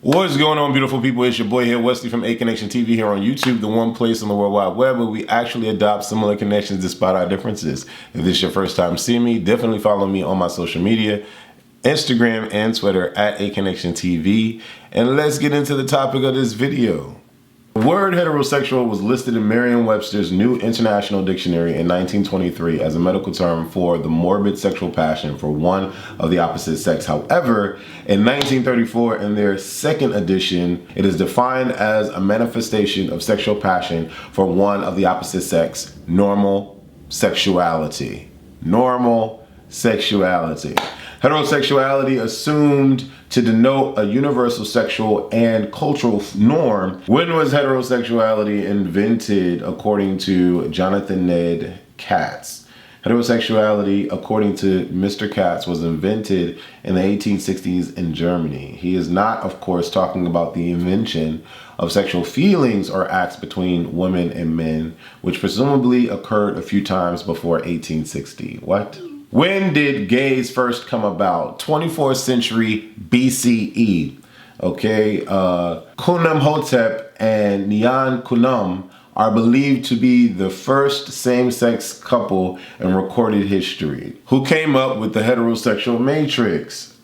What's going on, beautiful people? It's your boy here, Wesley from ACONNECTIONTV here on YouTube, the one place on the World Wide Web where we actually adopt similar connections despite our differences. If this is your first time seeing me, definitely follow me on my social media, Instagram and Twitter at ACONNECTIONTV. And let's get into the topic of this video. The word heterosexual was listed in Merriam-Webster's New International Dictionary in 1923 as a medical term for the morbid sexual passion for one of the opposite sex. However, in 1934, in their second edition, it is defined as a manifestation of sexual passion for one of the opposite sex, normal sexuality. Normal sexuality. Heterosexuality assumed to denote a universal sexual and cultural norm. When was heterosexuality invented, according to Jonathan Ned Katz? Heterosexuality, according to Mr. Katz, was invented in the 1860s in Germany. He is not, of course, talking about the invention of sexual feelings or acts between women and men, which presumably occurred a few times before 1860. What? When did gays first come about? 24th century BCE. Okay, Khnumhotep and Nyan Khnum are believed to be the first same-sex couple in recorded history. Who came up with the heterosexual matrix?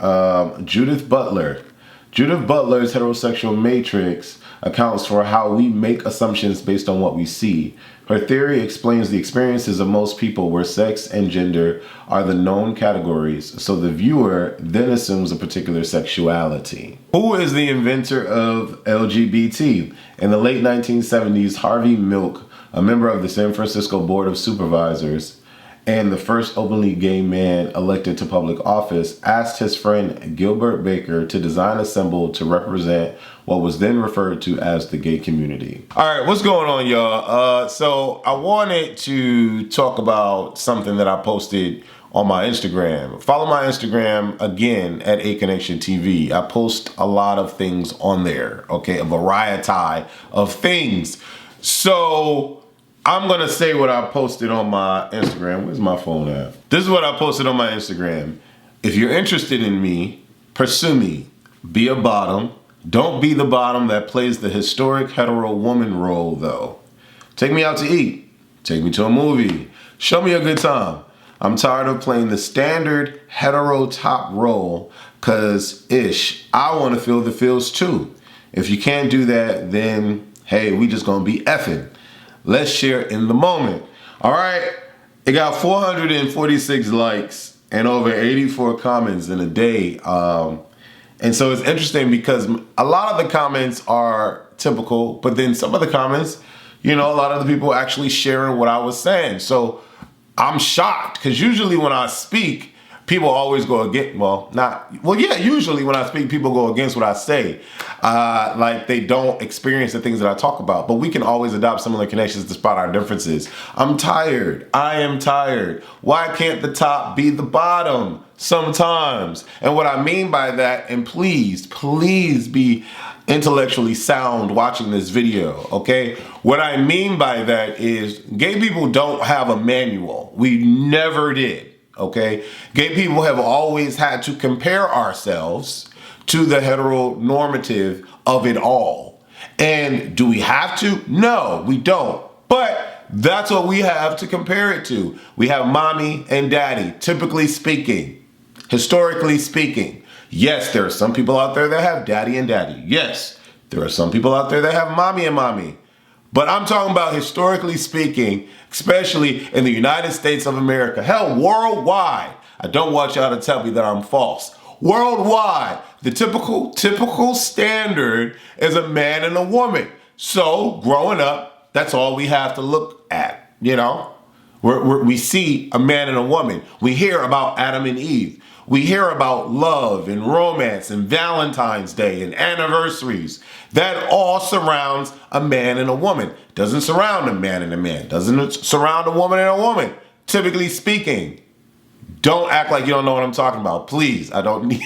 Judith Butler. Judith Butler's heterosexual matrix accounts for how we make assumptions based on what we see. Her theory explains the experiences of most people where sex and gender are the known categories, so the viewer then assumes a particular sexuality. Who is the inventor of LGBT? In the late 1970s, Harvey Milk, a member of the San Francisco Board of Supervisors, and the first openly gay man elected to public office, asked his friend Gilbert Baker to design a symbol to represent what was then referred to as the gay community. All right, what's going on, y'all? So I wanted to talk about something that I posted on my Instagram. Follow my Instagram again at ACONNECTIONTV. I post a lot of things on there, okay? A variety of things. So I'm gonna say what I posted on my Instagram. Where's my phone at? This is what I posted on my Instagram. If you're interested in me, pursue me. Be a bottom. Don't be the bottom that plays the historic hetero woman role, though. Take me out to eat. Take me to a movie. Show me a good time. I'm tired of playing the standard hetero top role, cause I wanna feel the feels too. If you can't do that, then hey, we just gonna be effing. Let's share in the moment. All right, it got 446 likes and over 84 comments in a day. And so it's interesting because a lot of the comments are typical, but then some of the comments, you know, a lot of the people actually sharing what I was saying. So I'm shocked because usually when I speak, people always go against, usually when I speak, people go against what I say. Like they don't experience the things that I talk about, but we can always adopt similar connections despite our differences. I'm tired. I am tired. Why can't the top be the bottom sometimes? And what I mean by that, and please be intellectually sound watching this video, okay? What I mean by that is gay people don't have a manual. We never did. Okay, gay people have always had to compare ourselves to the heteronormative of it all. And do we have to? No, we don't. But that's what we have to compare it to. We have mommy and daddy, typically speaking, historically speaking. Yes, there are some people out there that have daddy and daddy. Yes, there are some people out there that have mommy and mommy. But I'm talking about historically speaking, especially in the United States of America, hell, worldwide. I don't want y'all to tell me that I'm false. Worldwide, the typical standard is a man and a woman. So growing up, that's all we have to look at, you know? We see a man and a woman. We hear about Adam and Eve. We hear about love and romance and Valentine's Day and anniversaries. That all surrounds a man and a woman. Doesn't surround a man and a man. Doesn't surround a woman and a woman. Typically speaking. Don't act like you don't know what I'm talking about. Please, I don't need...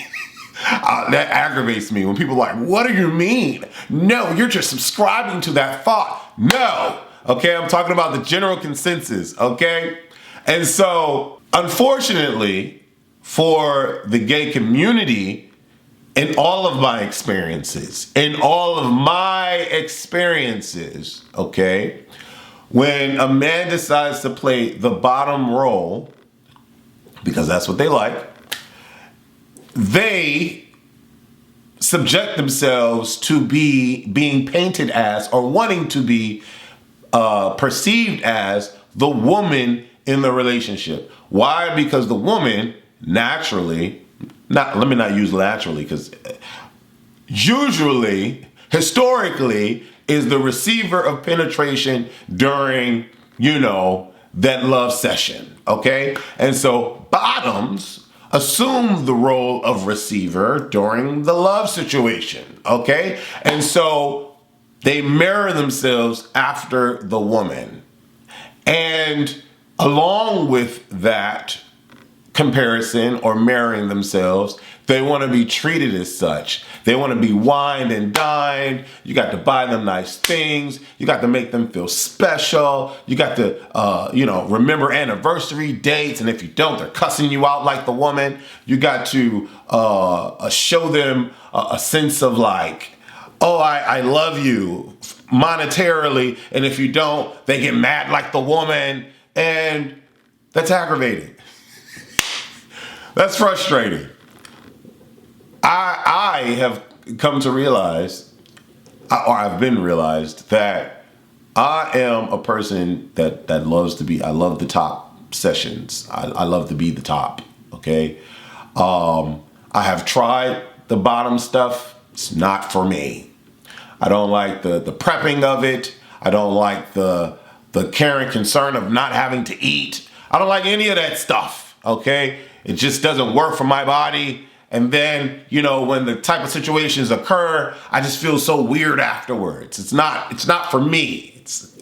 that aggravates me when people are like, what do you mean? No, you're just subscribing to that thought. No. Okay, I'm talking about the general consensus, okay? And so, unfortunately, for the gay community, in all of my experiences, okay, when a man decides to play the bottom role, because that's what they like, they subject themselves to being painted as, or wanting to be perceived as, the woman in the relationship. Why? Because the woman naturally, let me not use naturally, because usually, historically, is the receiver of penetration during, that love session, okay? And so bottoms assume the role of receiver during the love situation, okay? And so they mirror themselves after the woman. And along with that comparison or mirroring themselves, they want to be treated as such. They want to be wined and dined. You got to buy them nice things. You got to make them feel special. You got to, remember anniversary dates. And if you don't, they're cussing you out like the woman. You got to show them a sense of like, oh, I love you monetarily. And if you don't, they get mad like the woman. And that's aggravating. That's frustrating. I have come to realize, or I've been realized, that I am a person that loves to be, I love the top sessions. I love to be the top, okay? I have tried the bottom stuff. It's not for me. I don't like the prepping of it. I don't like the care and concern of not having to eat. I don't like any of that stuff, okay? It just doesn't work for my body. And then, when the type of situations occur, I just feel so weird afterwards. It's not for me. It's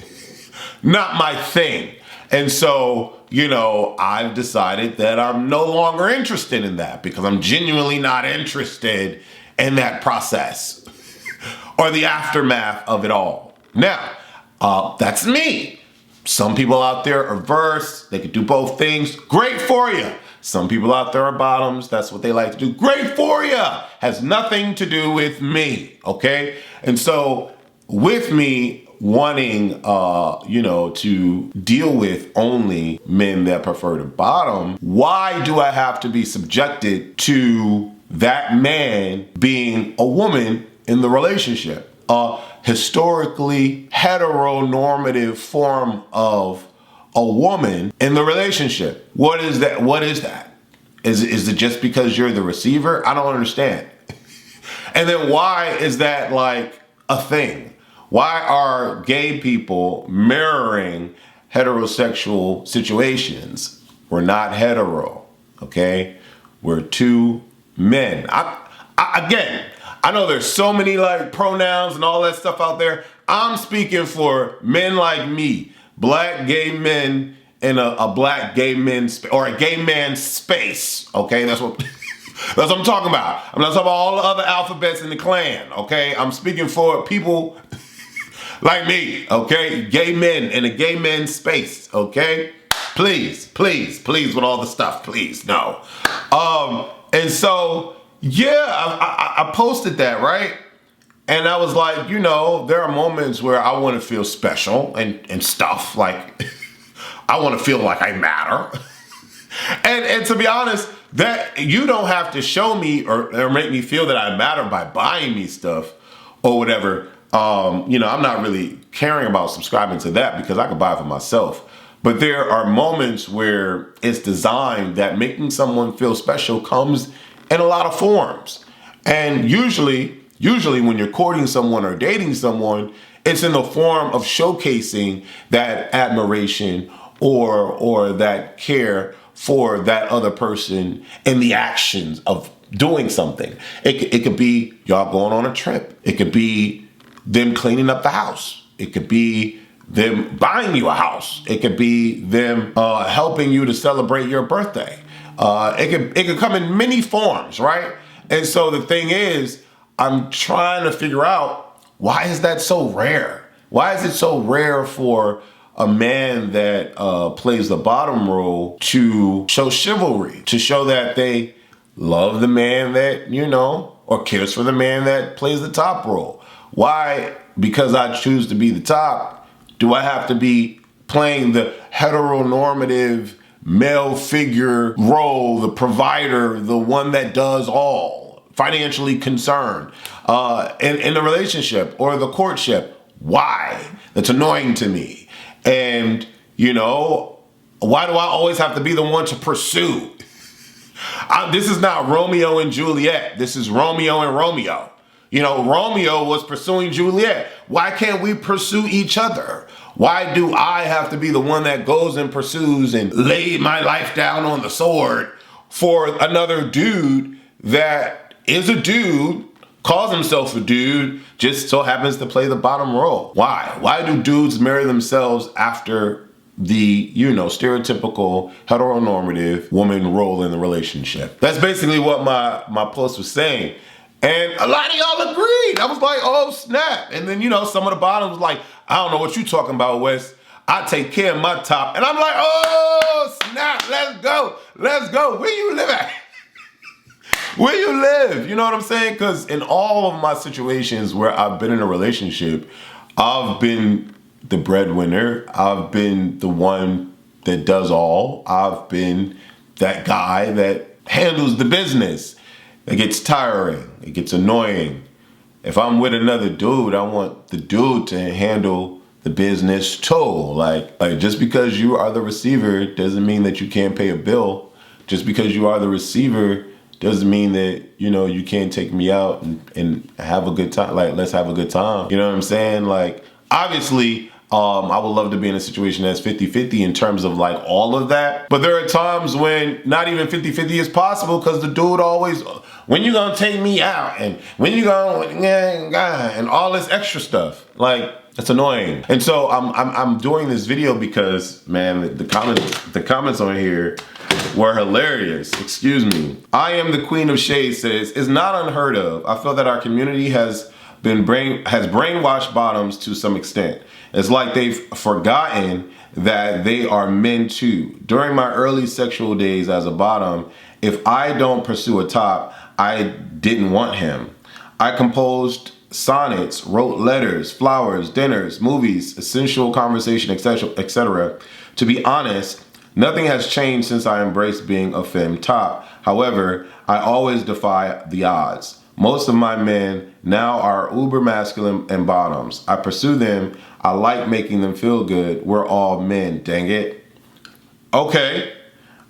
not my thing. And so, I've decided that I'm no longer interested in that, because I'm genuinely not interested in that process or the aftermath of it all. Now, that's me. Some people out there are versed. They could do both things. Great for you. Some people out there are bottoms. That's what they like to do. Great for you. Has nothing to do with me, okay? And so with me wanting, to deal with only men that prefer the bottom, why do I have to be subjected to that man being a woman in the relationship? Historically heteronormative form of a woman in the relationship. What is that? What is that? Is it just because you're the receiver? I don't understand. And then why is that like a thing? Why are gay people mirroring heterosexual situations? We're not hetero, okay? We're two men. Again, I know there's so many like pronouns and all that stuff out there. I'm speaking for men like me, black gay men in a black gay men or a gay man space. Okay, that's what I'm talking about. I'm not talking about all the other alphabets in the clan. Okay, I'm speaking for people like me. Okay, gay men in a gay man space. Okay, please with all the stuff. Please, no. And so. Yeah, I posted that, right? And I was like, there are moments where I want to feel special and stuff. Like, I want to feel like I matter. and to be honest, that you don't have to show me or make me feel that I matter by buying me stuff or whatever. I'm not really caring about subscribing to that, because I can buy it for myself. But there are moments where it's designed that making someone feel special comes in a lot of forms. And usually when you're courting someone or dating someone, it's in the form of showcasing that admiration or that care for that other person in the actions of doing something. It could be y'all going on a trip. It could be them cleaning up the house. It could be them buying you a house. It could be them helping you to celebrate your birthday. It could come in many forms, right? And so the thing is, I'm trying to figure out, why is that so rare? Why is it so rare for a man that plays the bottom role to show chivalry, to show that they love the man that, or cares for the man that plays the top role? Why, because I choose to be the top, do I have to be playing the heteronormative male figure role, the provider, the one that does all, financially concerned, in the relationship or the courtship? Why? That's annoying to me. And, you know, why do I always have to be the one to pursue? This is not Romeo and Juliet. This is Romeo and Romeo. You know, Romeo was pursuing Juliet. Why can't we pursue each other? Why do I have to be the one that goes and pursues and lay my life down on the sword for another dude that is a dude, calls himself a dude, just so happens to play the bottom role? Why? Why do dudes marry themselves after the, you know, stereotypical heteronormative woman role in the relationship? That's basically what my post was saying. And a lot of y'all agreed. I was like, oh, snap. And then, you know, some of the bottoms was like, I don't know what you talking about, Wes. I take care of my top. And I'm like, oh, snap. Let's go. Let's go. Where you live at? Where you live? You know what I'm saying? Because in all of my situations where I've been in a relationship, I've been the breadwinner. I've been the one that does all. I've been that guy that handles the business. It gets tiring. It gets annoying. If I'm with another dude, I want the dude to handle the business too. Like just because you are the receiver doesn't mean that you can't pay a bill. Just because you are the receiver doesn't mean that, you know, you can't take me out and have a good time. Like, let's have a good time. You know what I'm saying? Like, obviously, I would love to be in a situation that's 50-50 in terms of like all of that. But there are times when not even 50-50 is possible because the dude always, when you gonna take me out? And when you gonna, and all this extra stuff. Like, it's annoying. And so I'm doing this video because, man, the comments on here were hilarious. Excuse me. I am the Queen of Shade says, it's not unheard of. I feel that our community has brainwashed bottoms to some extent. It's like they've forgotten that they are men too. During my early sexual days as a bottom, if I don't pursue a top, I didn't want him. I composed sonnets, wrote letters, flowers, dinners, movies, essential conversation, etc. To be honest, nothing has changed since I embraced being a femme top. However, I always defy the odds. Most of my men now are uber masculine and bottoms. I pursue them. I like making them feel good. We're all men, dang it. Okay.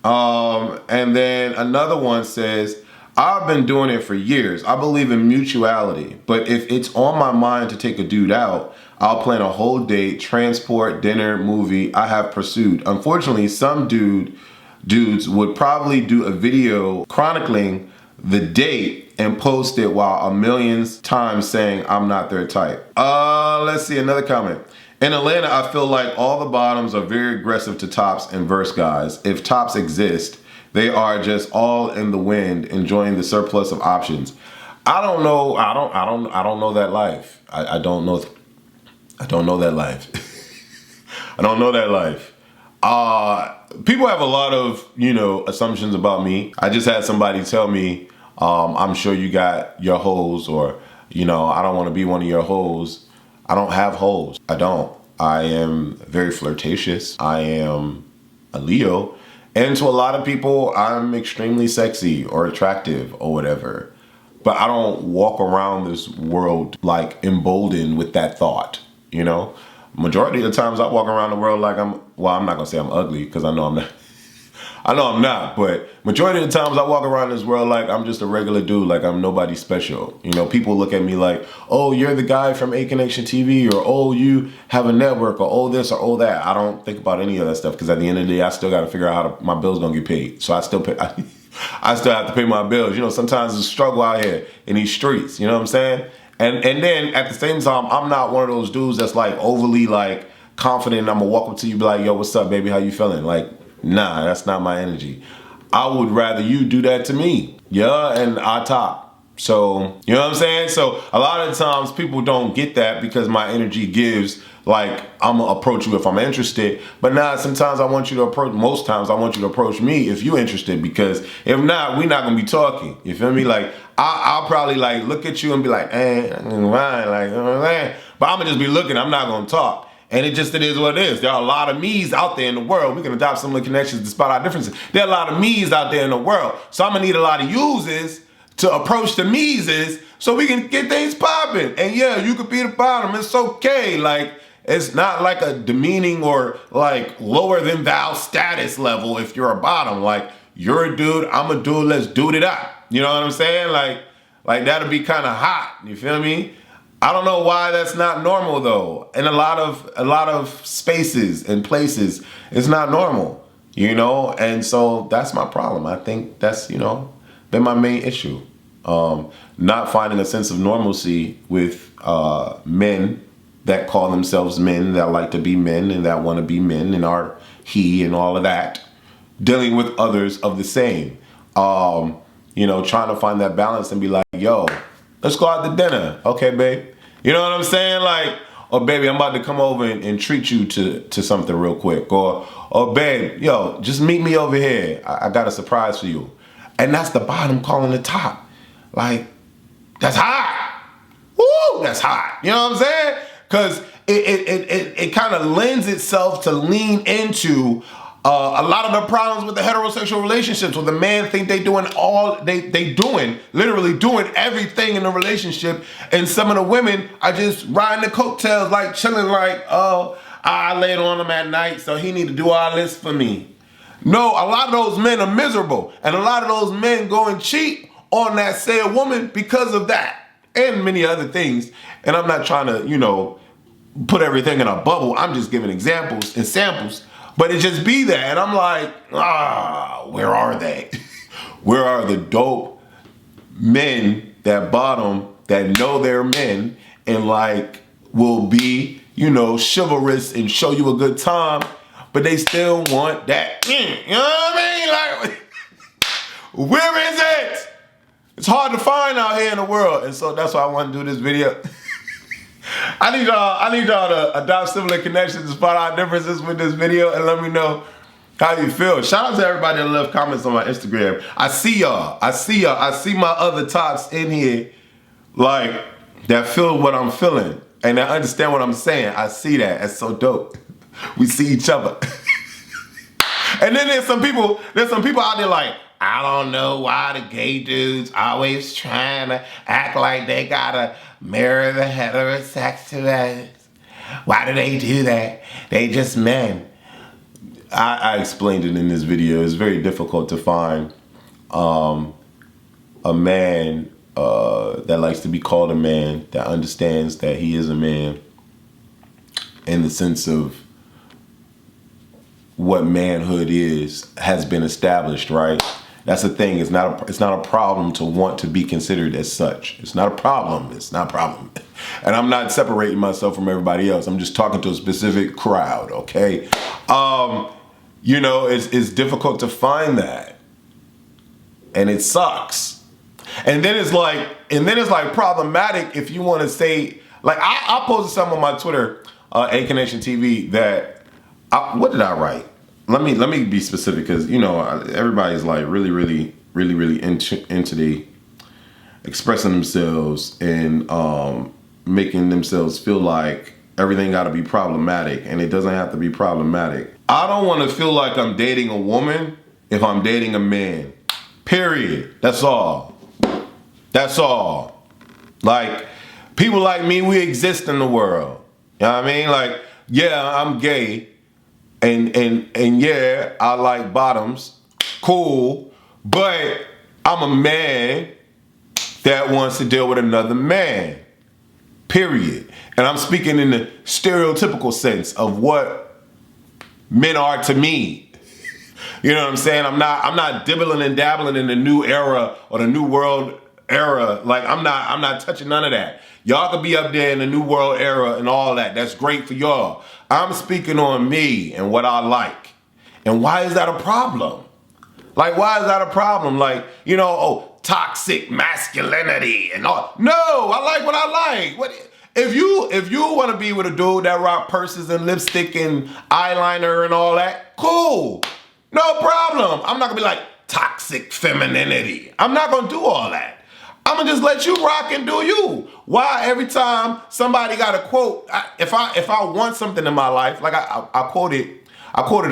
And then another one says, I've been doing it for years. I believe in mutuality, but if it's on my mind to take a dude out, I'll plan a whole date, transport, dinner, movie. I have pursued. Unfortunately, some dudes would probably do a video chronicling the date and post it while a million times saying I'm not their type. Let's see, another comment. In Atlanta, I feel like all the bottoms are very aggressive to tops and verse guys. If tops exist, they are just all in the wind, enjoying the surplus of options. I don't know. I don't know that life. I don't know that life. I don't know that life. People have a lot of, you know, assumptions about me. I just had somebody tell me, I'm sure you got your hoes, or, you know, I don't want to be one of your hoes. I don't have hoes. I don't. I am very flirtatious. I am a Leo. And to a lot of people, I'm extremely sexy or attractive or whatever. But I don't walk around this world like emboldened with that thought, you know? Majority of the times I walk around the world like I'm not gonna say I'm ugly, because I know I'm not. I know I'm not, but majority of the times I walk around this world like I'm just a regular dude, like I'm nobody special. You know, people look at me like, oh, you're the guy from ACONNECTIONTV, or oh, you have a network, or oh this, or oh that. I don't think about any of that stuff, because at the end of the day, I still got to figure out how my bills gonna get paid. So I still have to pay my bills. You know, sometimes it's a struggle out here in these streets, you know what I'm saying? And then at the same time, I'm not one of those dudes that's like overly like confident. I'm gonna walk up to you and be like, yo, what's up, baby? How you feeling? Like, nah, that's not my energy. I would rather you do that to me. Yeah, and I top. So, you know what I'm saying? So a lot of times people don't get that because my energy gives, like, I'm gonna approach you if I'm interested. But now sometimes I want you to approach, most times I want you to approach me if you're interested, because if not, we're not gonna be talking. You feel me? Like, I'll probably like look at you and be like, fine, like, you know what I'm saying? But I'm gonna just be looking, I'm not gonna talk. And it is what it is. There are a lot of me's out there in the world. We can adopt similar connections despite our differences. There are a lot of me's out there in the world. So I'm gonna need a lot of uses to approach the me's so we can get things popping. And yeah, you could be the bottom. It's okay. Like, it's not like a demeaning or like lower than thou status level if you're a bottom. Like, you're a dude, I'm a dude, let's dude it up. You know what I'm saying? Like that'll be kind of hot. You feel me? I don't know why that's not normal though. In a lot of spaces and places, it's not normal, you know? And so that's my problem. I think that's, you know, been my main issue. Not finding a sense of normalcy with men that call themselves men, that like to be men and that want to be men and are he and all of that. Dealing with others of the same. You know, trying to find that balance and be like, yo, let's go out to dinner. Okay, babe. You know what I'm saying? Like, oh, baby, I'm about to come over and treat you to something real quick. Or, oh, babe, yo, just meet me over here. I got a surprise for you. And that's the bottom calling the top. Like, that's hot. Woo, that's hot. You know what I'm saying? Because it kind of lends itself to lean into a lot of the problems with the heterosexual relationships, where the man think they doing literally doing everything in the relationship, and some of the women are just riding the coattails, like chilling, like, oh, I laid on him at night, so he need to do all this for me. No, a lot of those men are miserable, and a lot of those men go and cheat on that said woman because of that, and many other things. And I'm not trying to, you know, put everything in a bubble. I'm just giving examples and samples. But it just be that. And I'm like, where are they? Where are the dope men that bottom, that know they're men and like will be, you know, chivalrous and show you a good time, but they still want that, you know what I mean? Like, where is it? It's hard to find out here in the world. And so that's why I want to do this video. I need y'all to adopt similar connections despite our differences with this video, and let me know how you feel. Shout out to everybody that left comments on my Instagram. I see y'all. I see my other tots in here, like, that feel what I'm feeling and that understand what I'm saying. I see that. That's so dope. We see each other. And then there's some people out there like, I don't know why the gay dudes always trying to act like they gotta mirror the heterosexuals. Why do they do that? They just men. I explained it in this video. It's very difficult to find a man that likes to be called a man, that understands that he is a man in the sense of what manhood has been established, right? That's the thing. It's not a problem to want to be considered as such. It's not a problem. It's not a problem. And I'm not separating myself from everybody else. I'm just talking to a specific crowd, okay? You know, it's difficult to find that. And it sucks. And then it's like problematic if you want to say, like, I posted something on my Twitter, ACONNECTIONTV, that what did I write? Let me be specific, because, you know, everybody's like really into the expressing themselves and making themselves feel like everything got to be problematic, and it doesn't have to be problematic. I don't want to feel like I'm dating a woman if I'm dating a man. Period. That's all. That's all. Like, people like me, we exist in the world. You know what I mean? Like, yeah, I'm gay. And yeah, I like bottoms, cool, but I'm a man that wants to deal with another man, period. And I'm speaking in the stereotypical sense of what men are to me. You know what I'm saying? I'm not dibbling and dabbling in the new era or the new world era. Like, I'm not touching none of that. Y'all could be up there in the new world era and all that. That's great for y'all. I'm speaking on me and what I like. And why is that a problem? Like, why is that a problem? Like, you know, oh, toxic masculinity and all. No, I like what I like. What if you want to be with a dude that rock purses and lipstick and eyeliner and all that? Cool, no problem. I'm not gonna be like toxic femininity. I'm not gonna do all that. I'm gonna just let you rock and do you. Why every time somebody got a quote? If I want something in my life, like I quoted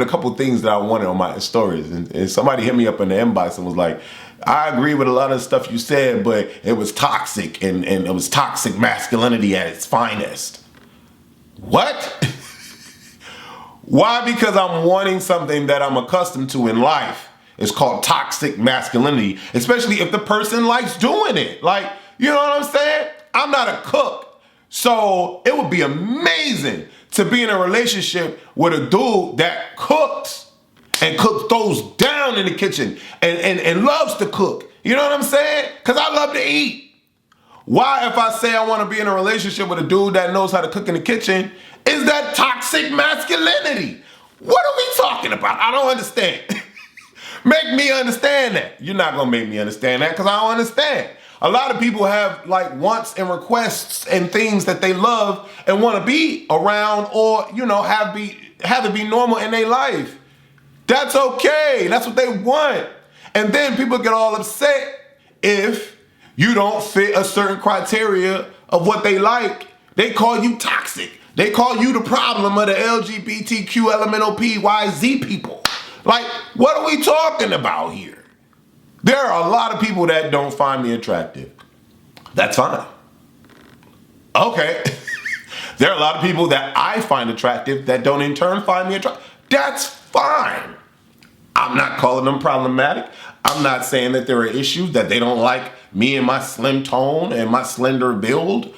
a couple things that I wanted on my stories, and somebody hit me up in the inbox and was like, I agree with a lot of stuff you said, but it was toxic and it was toxic masculinity at its finest. What? Why? Because I'm wanting something that I'm accustomed to in life. It's called toxic masculinity, especially if the person likes doing it. Like, you know what I'm saying? I'm not a cook. So it would be amazing to be in a relationship with a dude that cooks and throws down in the kitchen and loves to cook. You know what I'm saying? Because I love to eat. Why, if I say I want to be in a relationship with a dude that knows how to cook in the kitchen, is that toxic masculinity? What are we talking about? I don't understand. Make me understand that. You're not going to make me understand that because I don't understand. A lot of people have like wants and requests and things that they love and want to be around, or, you know, have it be normal in their life. That's okay. That's what they want. And then people get all upset if you don't fit a certain criteria of what they like. They call you toxic. They call you the problem of the LGBTQ LMNOPYZ people. Like, what are we talking about here? There are a lot of people that don't find me attractive. That's fine. Okay. There are a lot of people that I find attractive that don't in turn find me attractive. That's fine. I'm not calling them problematic. I'm not saying that there are issues that they don't like me and my slim tone and my slender build.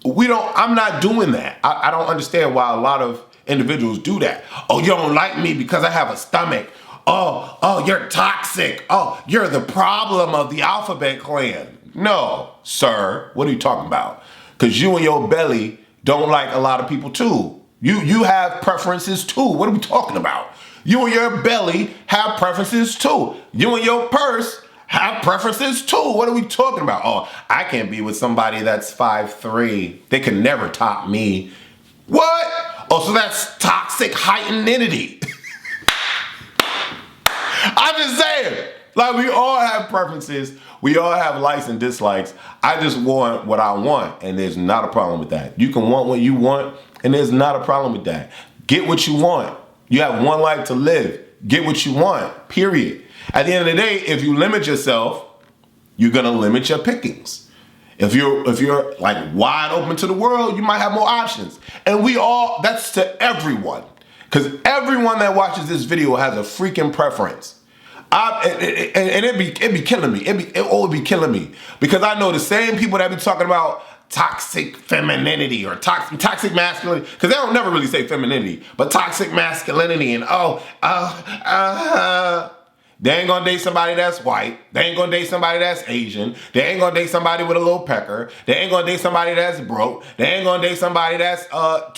I'm not doing that. I don't understand why a lot of individuals do that. Oh, you don't like me because I have a stomach. Oh, you're toxic. Oh, you're the problem of the alphabet clan. No, sir. What are you talking about? Because you and your belly don't like a lot of people too. You have preferences too. What are we talking about? You and your belly have preferences too. You and your purse have preferences too. What are we talking about? Oh, I can't be with somebody that's 5'3". They can never top me. What? Oh, so that's toxic heightenedity. I'm just saying, like, we all have preferences. We all have likes and dislikes. I just want what I want, and there's not a problem with that. You can want what you want, and there's not a problem with that. Get what you want. You have one life to live. Get what you want, period. At the end of the day, if you limit yourself, you're gonna limit your pickings. If you're like wide open to the world, you might have more options. And that's to everyone. Because everyone that watches this video has a freaking preference. And it'd be killing me. It would be killing me. Because I know the same people that be talking about toxic femininity or toxic masculinity, because they don't never really say femininity, but toxic masculinity and they ain't gonna date somebody that's white. They ain't gonna date somebody that's Asian. They ain't gonna date somebody with a little pecker. They ain't gonna date somebody that's broke. They ain't gonna date somebody that's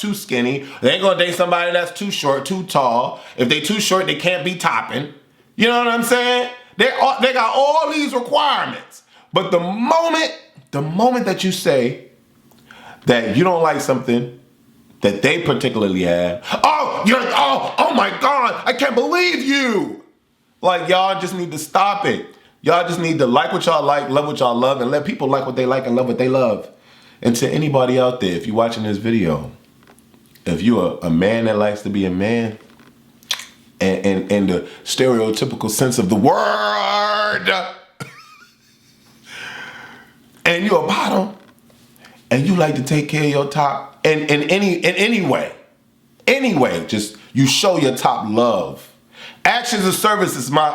too skinny. They ain't gonna date somebody that's too short, too tall. If they too short, they can't be topping. You know what I'm saying? They got all these requirements. But the moment that you say that you don't like something that they particularly have, oh my God, I can't believe you. Like, y'all just need to stop it. Y'all just need to like what y'all like, love what y'all love, and let people like what they like and love what they love. And to anybody out there, if you're watching this video, if you're a man that likes to be a man, and the stereotypical sense of the word, and you're a bottom, and you like to take care of your top, in any way, just you show your top love. Actions of service is my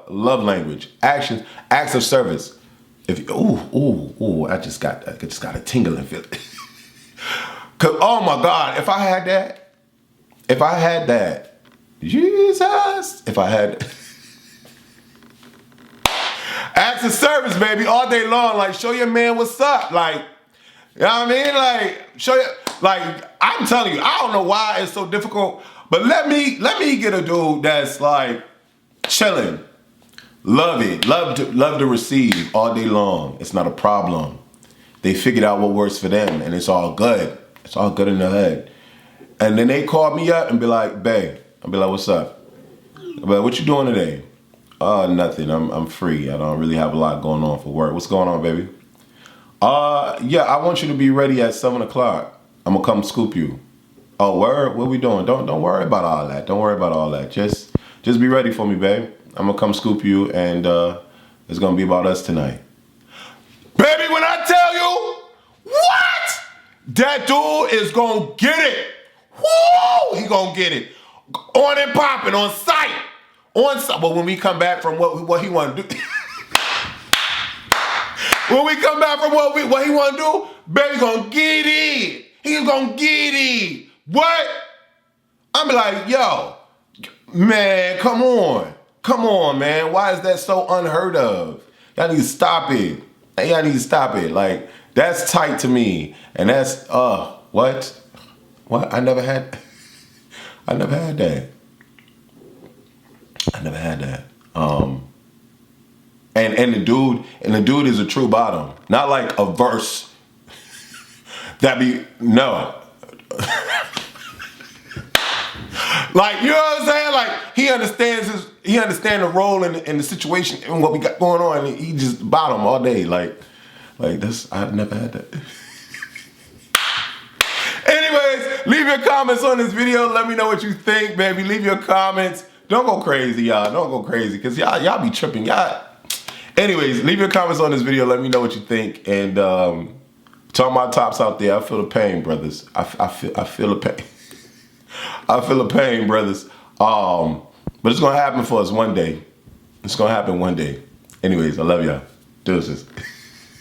love language. Acts of service. If I just got a tingling feeling. Cause oh my God, if I had that, Jesus, if I had acts of service, baby, all day long, like show your man what's up, like, you know what I mean, like show you, like I'm telling you, I don't know why it's so difficult. But let me get a dude that's like chilling, Love it. Love to receive all day long. It's not a problem. They figured out what works for them, and it's all good. It's all good in the head. And then they call me up and be like, babe. I'll be like, what's up? I'll be like, what you doing today? Nothing. I'm free. I don't really have a lot going on for work. What's going on, baby? Yeah, I want you to be ready at 7 o'clock. I'm gonna come scoop you. Oh, word? What we doing? Don't worry about all that. Don't worry about all that. Just be ready for me, babe. I'm gonna come scoop you, and it's gonna be about us tonight. Baby, when I tell you, what? That dude is gonna get it. Woo! He gonna get it. On and popping, on sight. On sight. But when we come back from what he wanna do, when we come back from what he wanna do, baby gonna get it. He's gonna get it. What? I'm like, yo, man, come on. Come on, man. Why is that so unheard of? Y'all need to stop it. Y'all need to stop it. Like, that's tight to me. And that's, what? What? I never had that. I never had that. And the dude is a true bottom. Not like a verse. No. Like, you know what I'm saying? Like, he understands the role and the situation and what we got going on. And he just bottom all day. Like this, I've never had that. Anyways, leave your comments on this video. Let me know what you think, baby. Leave your comments. Don't go crazy, y'all. Don't go crazy, because y'all be tripping. Y'all. Anyways, leave your comments on this video. Let me know what you think. And to all my tops out there, I feel the pain, brothers. I feel the pain. I feel the pain, brothers. But it's gonna happen for us one day. It's gonna happen one day. Anyways, I love y'all. Deuces.